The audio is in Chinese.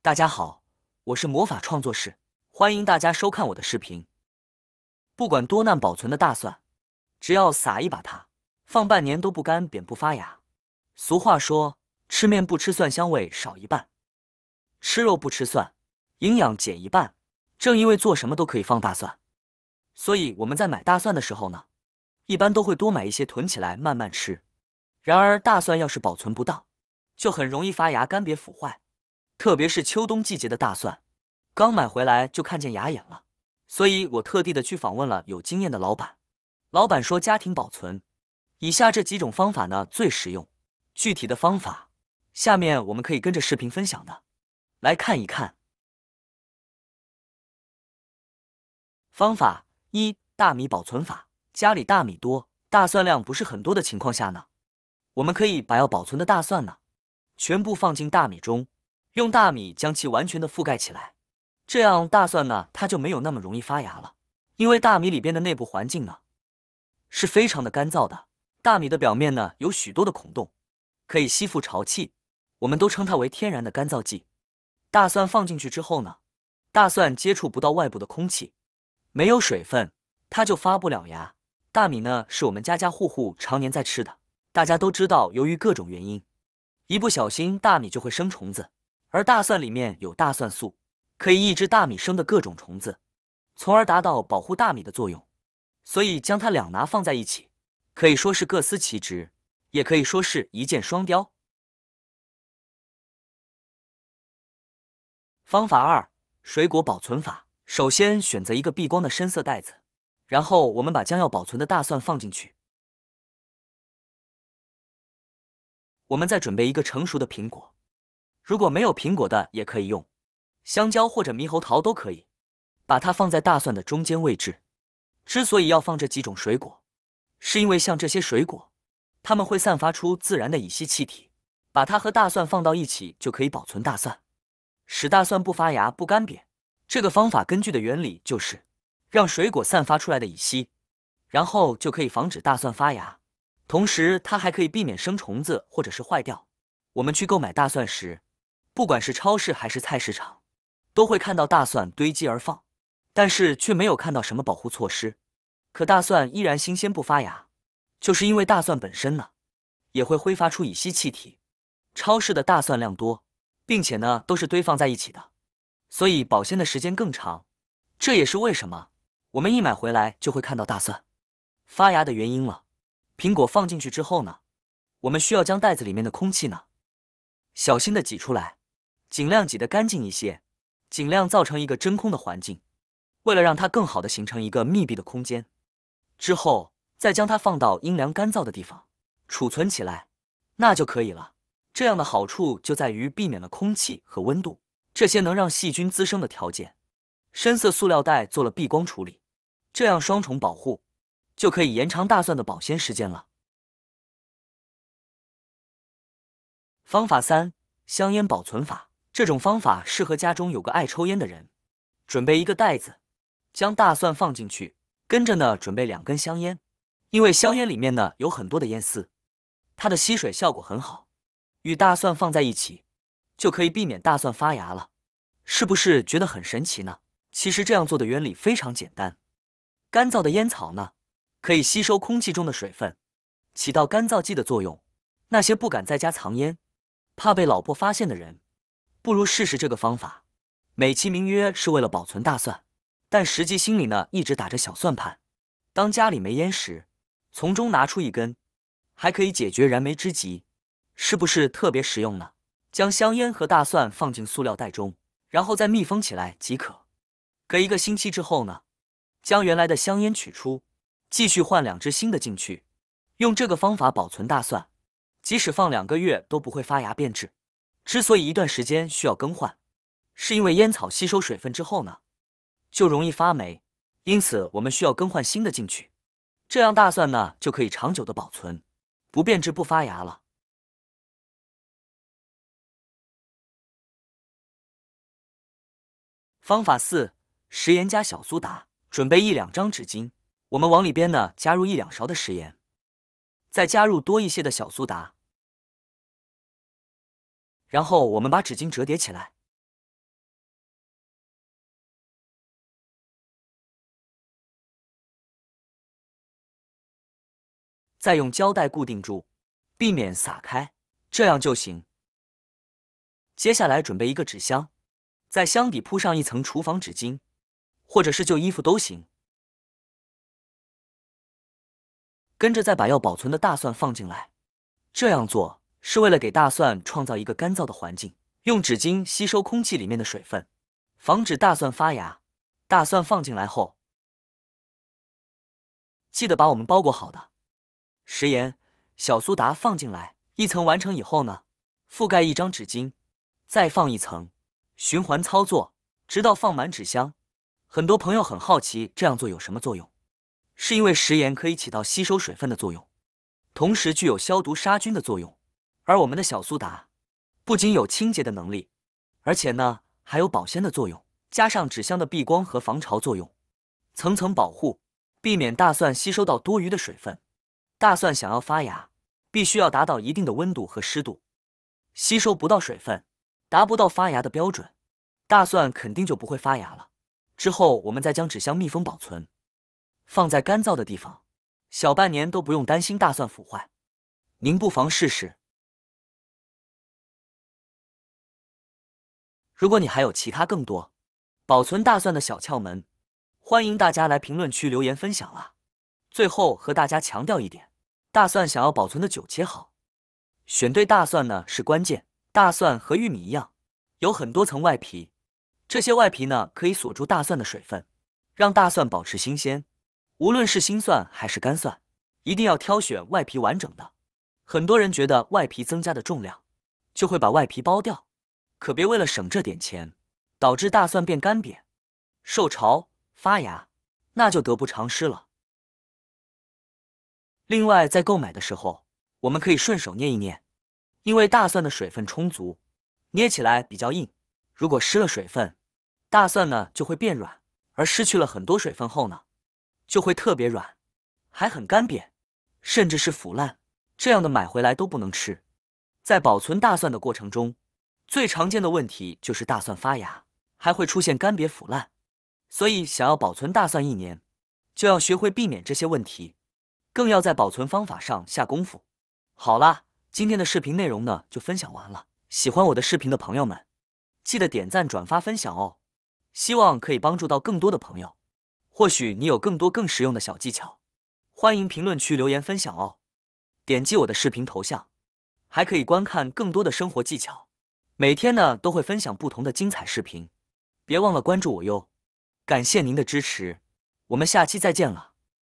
大家好，我是魔法创作室，欢迎大家收看我的视频。不管多难保存的大蒜，只要撒一把它，放半年都不干瘪不发芽。俗话说，吃面不吃蒜，香味少一半；吃肉不吃蒜，营养减一半。正因为做什么都可以放大蒜，所以我们在买大蒜的时候呢，一般都会多买一些囤起来慢慢吃。然而大蒜要是保存不当，就很容易发芽干瘪腐坏。特别是秋冬季节的大蒜，刚买回来就看见芽眼了，所以我特地的去访问了有经验的老板。老板说，家庭保存，以下这几种方法呢最实用。具体的方法，下面我们可以跟着视频分享的，来看一看。方法一：大米保存法。家里大米多，大蒜量不是很多的情况下呢，我们可以把要保存的大蒜呢，全部放进大米中。用大米将其完全的覆盖起来，这样大蒜呢，它就没有那么容易发芽了。因为大米里边的内部环境呢，是非常的干燥的，大米的表面呢有许多的孔洞，可以吸附潮气，我们都称它为天然的干燥剂。大蒜放进去之后呢，大蒜接触不到外部的空气，没有水分，它就发不了芽。大米呢，是我们家家户户常年在吃的，大家都知道，由于各种原因，一不小心大米就会生虫子。而大蒜里面有大蒜素，可以抑制大米生的各种虫子，从而达到保护大米的作用。所以将它两拿放在一起，可以说是各司其职，也可以说是一箭双雕。方法二：水果保存法。首先选择一个避光的深色袋子，然后我们把将要保存的大蒜放进去。我们再准备一个成熟的苹果。如果没有苹果的，也可以用香蕉或者猕猴桃都可以，把它放在大蒜的中间位置。之所以要放这几种水果，是因为像这些水果，它们会散发出自然的乙烯气体，把它和大蒜放到一起，就可以保存大蒜，使大蒜不发芽不干瘪。这个方法根据的原理就是让水果散发出来的乙烯，然后就可以防止大蒜发芽，同时它还可以避免生虫子或者是坏掉。我们去购买大蒜时，不管是超市还是菜市场，都会看到大蒜堆积而放，但是却没有看到什么保护措施。可大蒜依然新鲜不发芽，就是因为大蒜本身呢，也会挥发出乙烯气体。超市的大蒜量多，并且呢都是堆放在一起的，所以保鲜的时间更长。这也是为什么我们一买回来就会看到大蒜发芽的原因了。苹果放进去之后呢，我们需要将袋子里面的空气呢，小心的挤出来，尽量挤得干净一些，尽量造成一个真空的环境，为了让它更好的形成一个密闭的空间。之后再将它放到阴凉干燥的地方储存起来，那就可以了。这样的好处就在于避免了空气和温度这些能让细菌滋生的条件。深色塑料袋做了避光处理，这样双重保护，就可以延长大蒜的保鲜时间了。方法三：香烟保存法。这种方法适合家中有个爱抽烟的人。准备一个袋子，将大蒜放进去，跟着呢准备2根香烟。因为香烟里面呢有很多的烟丝，它的吸水效果很好，与大蒜放在一起，就可以避免大蒜发芽了。是不是觉得很神奇呢？其实这样做的原理非常简单。干燥的烟草呢，可以吸收空气中的水分，起到干燥剂的作用。那些不敢在家藏烟，怕被老婆发现的人，不如试试这个方法。美其名曰是为了保存大蒜，但实际心里呢一直打着小算盘。当家里没烟时，从中拿出1根，还可以解决燃眉之急，是不是特别实用呢？将香烟和大蒜放进塑料袋中，然后再密封起来即可。隔1个星期之后呢，将原来的香烟取出，继续换2支新的进去。用这个方法保存大蒜，即使放2个月都不会发芽变质。之所以一段时间需要更换，是因为烟草吸收水分之后呢，就容易发霉，因此我们需要更换新的进去，这样大蒜呢就可以长久的保存，不变质不发芽了。方法4：食盐加小苏打。准备1两张纸巾，我们往里边呢加入1两勺的食盐，再加入多一些的小苏打，然后我们把纸巾折叠起来，再用胶带固定住，避免撒开，这样就行。接下来准备一个纸箱，在箱底铺上一层厨房纸巾，或者是旧衣服都行。跟着再把要保存的大蒜放进来，这样做是为了给大蒜创造一个干燥的环境，用纸巾吸收空气里面的水分，防止大蒜发芽。大蒜放进来后，记得把我们包裹好的食盐、小苏打放进来。一层完成以后呢，覆盖一张纸巾，再放一层，循环操作，直到放满纸箱。很多朋友很好奇这样做有什么作用，是因为食盐可以起到吸收水分的作用，同时具有消毒杀菌的作用。而我们的小苏打不仅有清洁的能力，而且呢还有保鲜的作用，加上纸箱的避光和防潮作用，层层保护，避免大蒜吸收到多余的水分。大蒜想要发芽，必须要达到一定的温度和湿度，吸收不到水分，达不到发芽的标准，大蒜肯定就不会发芽了。之后我们再将纸箱密封保存，放在干燥的地方，小半年都不用担心大蒜腐坏。您不妨试试。如果你还有其他更多保存大蒜的小窍门，欢迎大家来评论区留言分享啊！最后和大家强调一点，大蒜想要保存的久且好，选对大蒜呢是关键。大蒜和玉米一样，有很多层外皮，这些外皮呢可以锁住大蒜的水分，让大蒜保持新鲜。无论是新蒜还是干蒜，一定要挑选外皮完整的。很多人觉得外皮增加的重量，就会把外皮剥掉，可别为了省这点钱，导致大蒜变干瘪、受潮、发芽，那就得不偿失了。另外，在购买的时候，我们可以顺手捏一捏，因为大蒜的水分充足，捏起来比较硬。如果失了水分，大蒜呢就会变软，而失去了很多水分后呢，就会特别软，还很干瘪，甚至是腐烂，这样的买回来都不能吃。在保存大蒜的过程中，最常见的问题就是大蒜发芽，还会出现干瘪腐烂。所以想要保存大蒜1年，就要学会避免这些问题，更要在保存方法上下功夫。好啦，今天的视频内容呢就分享完了。喜欢我的视频的朋友们，记得点赞、转发、分享哦。希望可以帮助到更多的朋友。或许你有更多更实用的小技巧，欢迎评论区留言分享哦。点击我的视频头像，还可以观看更多的生活技巧。每天呢都会分享不同的精彩视频，别忘了关注我哟。感谢您的支持，我们下期再见了。